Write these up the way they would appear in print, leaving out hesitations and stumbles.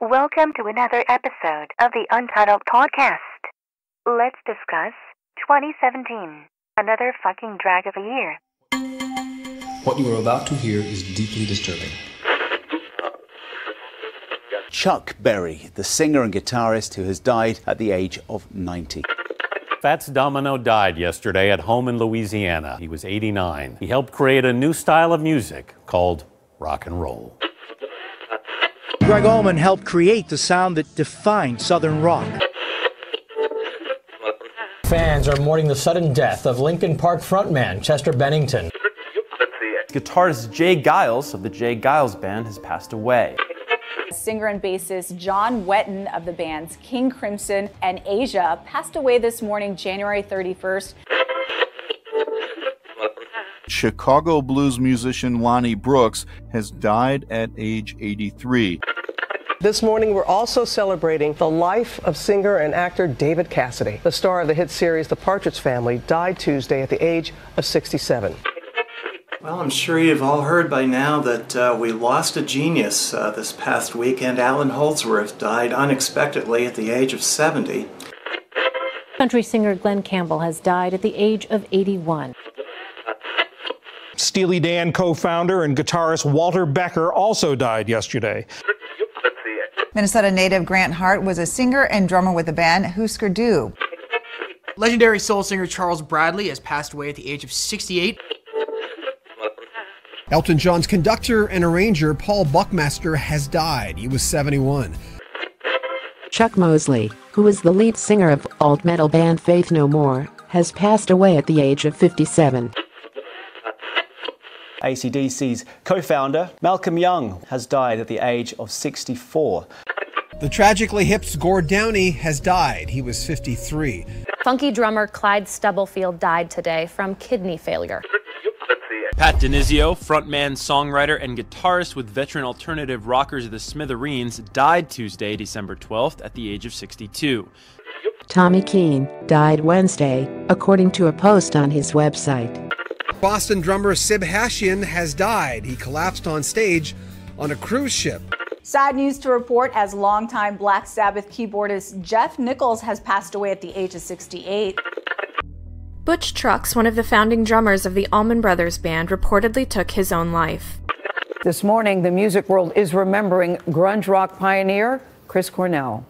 Welcome to another episode of the Untitled Podcast. Let's discuss 2017, another fucking drag of a year. What you are about to hear is deeply disturbing. Chuck Berry, the singer and guitarist who has died at the age of 90. Fats Domino died yesterday at home in Louisiana. He was 89. He helped create a new style of music called rock and roll. Gregg Allman helped create the sound that defined Southern rock. Fans are mourning the sudden death of Linkin Park frontman Chester Bennington. Guitarist Jay Giles of the Jay Giles Band has passed away. Singer and bassist John Wetton of the bands King Crimson and Asia passed away this morning, January 31st. Chicago blues musician Lonnie Brooks has died at age 83. This morning, we're also celebrating the life of singer and actor David Cassidy. The star of the hit series The Partridge Family died Tuesday at the age of 67. Well, I'm sure you've all heard by now that we lost a genius this past weekend. Allan Holdsworth died unexpectedly at the age of 70. Country singer Glen Campbell has died at the age of 81. Steely Dan co-founder and guitarist Walter Becker also died yesterday. Minnesota native Grant Hart was a singer and drummer with the band Husker Du. Legendary soul singer Charles Bradley has passed away at the age of 68. Elton John's conductor and arranger Paul Buckmaster has died. He was 71. Chuck Mosley, who is the lead singer of alt metal band Faith No More, has passed away at the age of 57. AC/DC's co-founder Malcolm Young has died at the age of 64. The Tragically Hip's Gord Downie has died. He was 53. Funky drummer Clyde Stubblefield died today from kidney failure. Pat DiNizio, frontman, songwriter, and guitarist with veteran alternative rockers The Smithereens, died Tuesday, December 12th at the age of 62. Tommy Keene died Wednesday, according to a post on his website. Boston drummer Sib Hashian has died. He collapsed on stage on a cruise ship. Sad news to report as longtime Black Sabbath keyboardist Jeff Nichols has passed away at the age of 68. Butch Trucks, one of the founding drummers of the Allman Brothers Band, reportedly took his own life. This morning, the music world is remembering grunge rock pioneer Chris Cornell.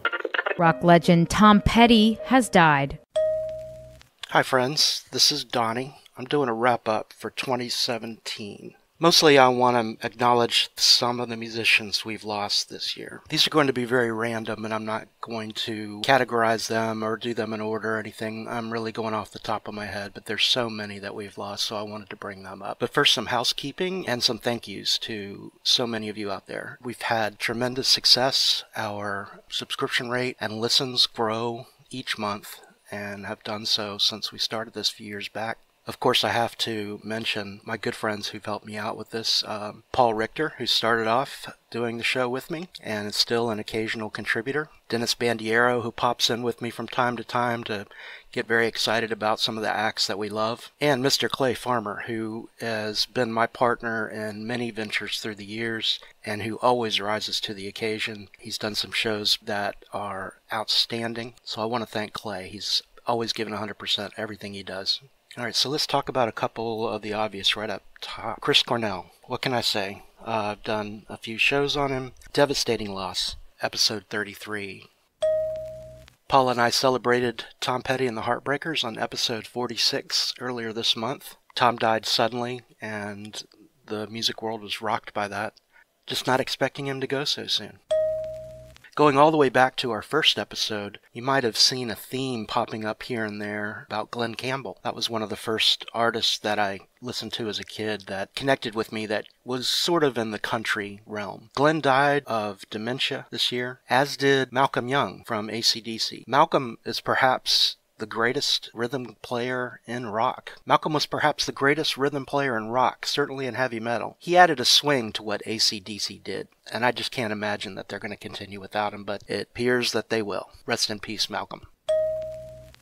Rock legend Tom Petty has died. Hi friends, this is Donnie. I'm doing a wrap-up for 2017. Mostly I want to acknowledge some of the musicians we've lost this year. These are going to be very random, and I'm not going to categorize them or do them in order or anything. I'm really going off the top of my head, but there's so many that we've lost, so I wanted to bring them up. But first, some housekeeping and some thank yous to so many of you out there. We've had tremendous success. Our subscription rate and listens grow each month and have done so since we started this a few years back. Of course, I have to mention my good friends who've helped me out with this. Paul Richter, who started off doing the show with me and is still an occasional contributor. Dennis Bandiero, who pops in with me from time to get very excited about some of the acts that we love. And Mr. Clay Farmer, who has been my partner in many ventures through the years and who always rises to the occasion. He's done some shows that are outstanding, so I want to thank Clay. He's always given 100% everything he does. All right, so let's talk about a couple of the obvious right up top. Chris Cornell, what can I say? I've done a few shows on him. Devastating loss, episode 33. Paula and I celebrated Tom Petty and the Heartbreakers on episode 46 earlier this month. Tom died suddenly, and the music world was rocked by that. Just not expecting him to go so soon. Going all the way back to our first episode, you might have seen a theme popping up here and there about Glen Campbell. That was one of the first artists that I listened to as a kid that connected with me that was sort of in the country realm. Glen died of dementia this year, as did Malcolm Young from AC/DC. Malcolm is perhaps the greatest rhythm player in rock. Malcolm was perhaps the greatest rhythm player in rock, certainly in heavy metal. He added a swing to what AC/DC did, and I just can't imagine that they're going to continue without him, but it appears that they will. Rest in peace, Malcolm.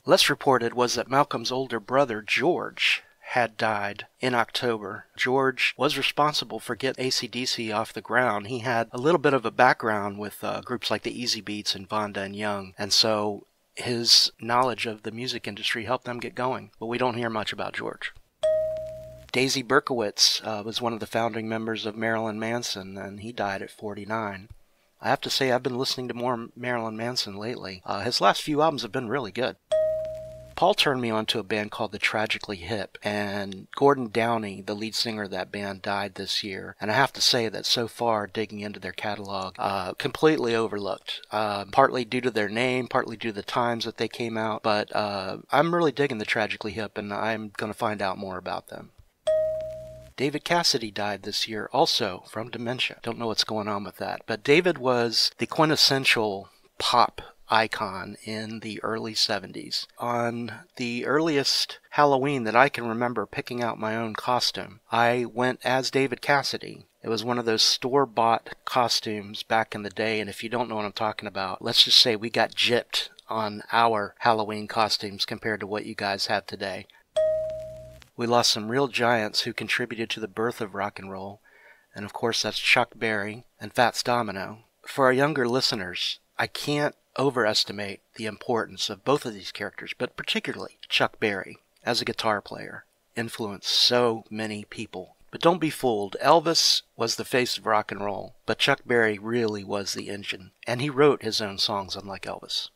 Less reported was that Malcolm's older brother, George, had died in October. George was responsible for getting AC/DC off the ground. He had a little bit of a background with groups like the Easy Beats and Vonda and Young, and so his knowledge of the music industry helped them get going. But we don't hear much about George. Daisy Berkowitz was one of the founding members of Marilyn Manson, and he died at 49. I have to say I've been listening to more Marilyn Manson lately. His last few albums have been really good. Paul turned me on to a band called The Tragically Hip, and Gordon Downey, the lead singer of that band, died this year. And I have to say that so far, digging into their catalog, completely overlooked. Partly due to their name, partly due to the times that they came out, but I'm really digging The Tragically Hip, and I'm going to find out more about them. David Cassidy died this year, also from dementia. Don't know what's going on with that. But David was the quintessential pop icon in the early 70s. On the earliest Halloween that I can remember picking out my own costume, I went as David Cassidy. It was one of those store-bought costumes back in the day, and if you don't know what I'm talking about, let's just say we got gypped on our Halloween costumes compared to what you guys have today. We lost some real giants who contributed to the birth of rock and roll, and of course that's Chuck Berry and Fats Domino. For our younger listeners, I can't overestimate the importance of both of these characters, but particularly Chuck Berry, as a guitar player, influenced so many people. But don't be fooled, Elvis was the face of rock and roll, but Chuck Berry really was the engine, and he wrote his own songs unlike Elvis.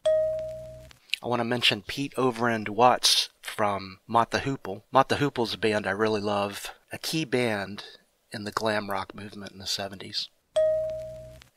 I want to mention Pete Overend Watts from Mott the Hoople. Mott the Hoople's a band I really love, a key band in the glam rock movement in the 70s.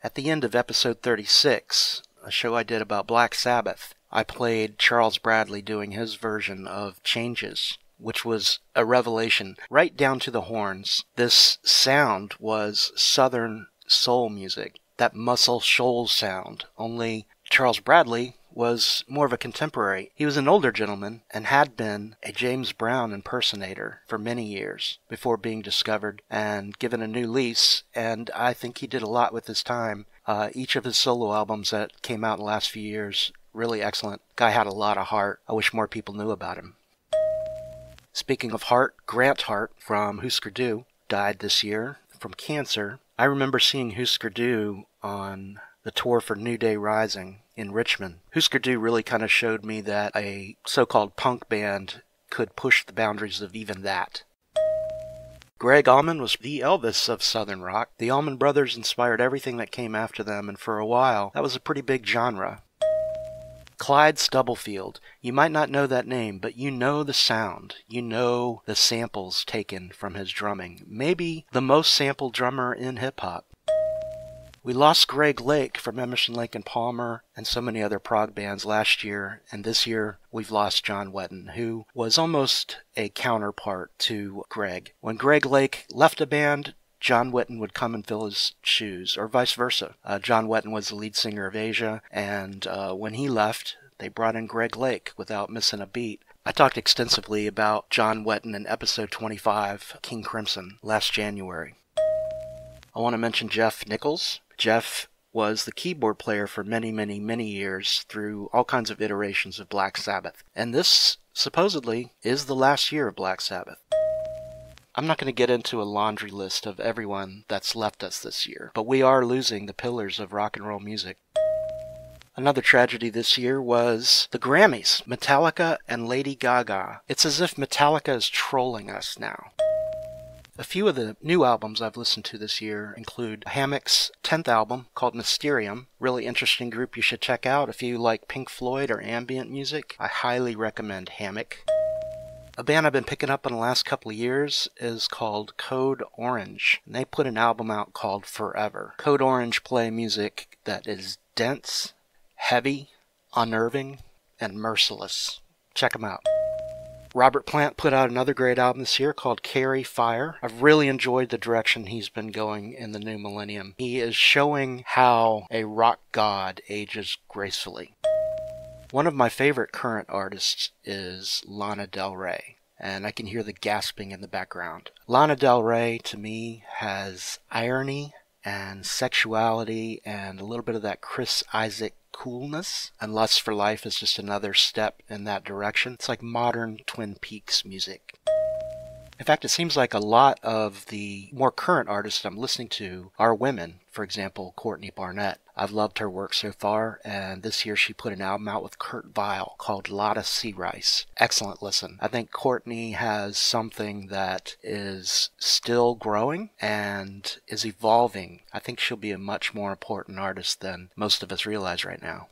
At the end of episode 36, a show I did about Black Sabbath, I played Charles Bradley doing his version of Changes, which was a revelation right down to the horns. This sound was Southern soul music, that Muscle Shoals sound, only Charles Bradley was more of a contemporary. He was an older gentleman and had been a James Brown impersonator for many years before being discovered and given a new lease, and I think he did a lot with his time. Each of his solo albums that came out in the last few years, really excellent. Guy had a lot of heart. I wish more people knew about him. Speaking of heart, Grant Hart from Husker Du died this year from cancer. I remember seeing Husker Du on the tour for New Day Rising in Richmond. Husker Du really kind of showed me that a so-called punk band could push the boundaries of even that. Greg Allman was the Elvis of Southern rock. The Allman Brothers inspired everything that came after them, and for a while, that was a pretty big genre. Clyde Stubblefield. You might not know that name, but you know the sound. You know the samples taken from his drumming. Maybe the most sampled drummer in hip-hop. We lost Greg Lake from Emerson, Lake and Palmer and so many other prog bands last year, and this year we've lost John Wetton, who was almost a counterpart to Greg. When Greg Lake left a band, John Wetton would come and fill his shoes, or vice versa. John Wetton was the lead singer of Asia, and when he left, they brought in Greg Lake without missing a beat. I talked extensively about John Wetton in episode 25, King Crimson, last January. I want to mention Jeff Nichols. Jeff was the keyboard player for many, many, many years through all kinds of iterations of Black Sabbath. And this, supposedly, is the last year of Black Sabbath. I'm not going to get into a laundry list of everyone that's left us this year, but we are losing the pillars of rock and roll music. Another tragedy this year was the Grammys, Metallica and Lady Gaga. It's as if Metallica is trolling us now. A few of the new albums I've listened to this year include Hammock's 10th album called Mysterium. Really interesting group you should check out if you like Pink Floyd or ambient music. I highly recommend Hammock. A band I've been picking up in the last couple of years is called Code Orange, and they put an album out called Forever. Code Orange play music that is dense, heavy, unnerving, and merciless. Check them out. Robert Plant put out another great album this year called Carry Fire. I've really enjoyed the direction he's been going in the new millennium. He is showing how a rock god ages gracefully. One of my favorite current artists is Lana Del Rey, and I can hear the gasping in the background. Lana Del Rey, to me, has irony and sexuality and a little bit of that Chris Isaak coolness, and Lust for Life is just another step in that direction. It's like modern Twin Peaks music. In fact, it seems like a lot of the more current artists I'm listening to are women. For example, Courtney Barnett. I've loved her work so far, and this year she put an album out with Kurt Vile called Lotta Sea Rice. Excellent listen. I think Courtney has something that is still growing and is evolving. I think she'll be a much more important artist than most of us realize right now.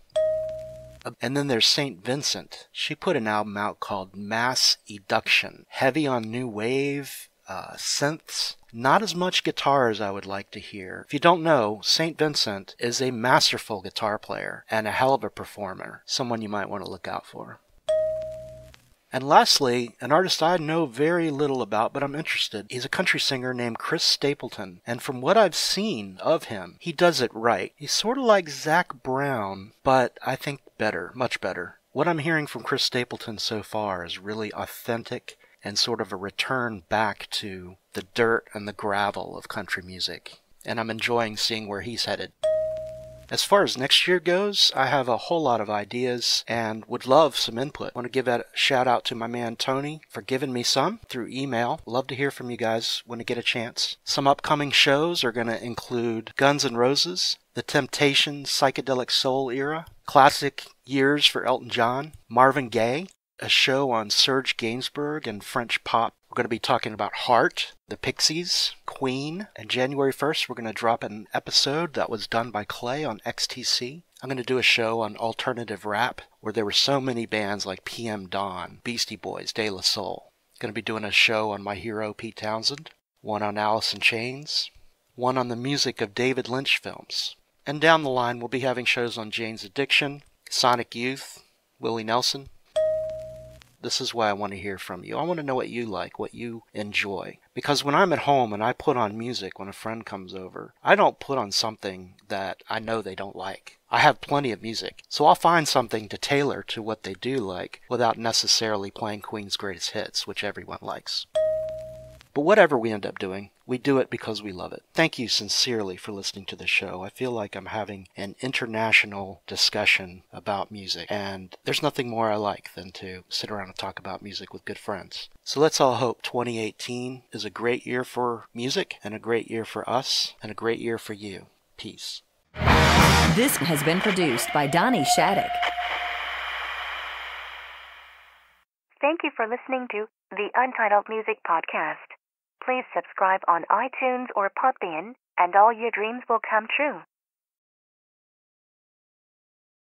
And then there's St. Vincent. She put an album out called Mass Eduction. Heavy on new wave, synths. Not as much guitar as I would like to hear. If you don't know, St. Vincent is a masterful guitar player and a hell of a performer. Someone you might want to look out for. And lastly, an artist I know very little about, but I'm interested. He's a country singer named Chris Stapleton. And from what I've seen of him, he does it right. He's sort of like Zac Brown, but I think better, much better. What I'm hearing from Chris Stapleton so far is really authentic and sort of a return back to the dirt and the gravel of country music. And I'm enjoying seeing where he's headed. As far as next year goes, I have a whole lot of ideas and would love some input. I want to give a shout out to my man Tony for giving me some through email. Love to hear from you guys when you get a chance. Some upcoming shows are going to include Guns N' Roses, The Temptations Psychedelic Soul Era, Classic Years for Elton John, Marvin Gaye, a show on Serge Gainsbourg and French pop. We're going to be talking about Heart, the Pixies, Queen, and January 1st we're going to drop an episode that was done by Clay on XTC. I'm going to do a show on alternative rap where there were so many bands like PM Dawn, Beastie Boys, De La Soul. Going to be doing a show on my hero Pete Townsend, one on Alice in Chains, one on the music of David Lynch films. And down the line we'll be having shows on Jane's Addiction, Sonic Youth, Willie Nelson. This is why I want to hear from you. I want to know what you like, what you enjoy. Because when I'm at home and I put on music when a friend comes over, I don't put on something that I know they don't like. I have plenty of music, so I'll find something to tailor to what they do like without necessarily playing Queen's greatest hits, which everyone likes. But whatever we end up doing, we do it because we love it. Thank you sincerely for listening to the show. I feel like I'm having an international discussion about music, and there's nothing more I like than to sit around and talk about music with good friends. So let's all hope 2018 is a great year for music, and a great year for us, and a great year for you. Peace. This has been produced by Donnie Shattuck. Thank you for listening to the Untitled Music Podcast. Please subscribe on iTunes or Podbean, and all your dreams will come true.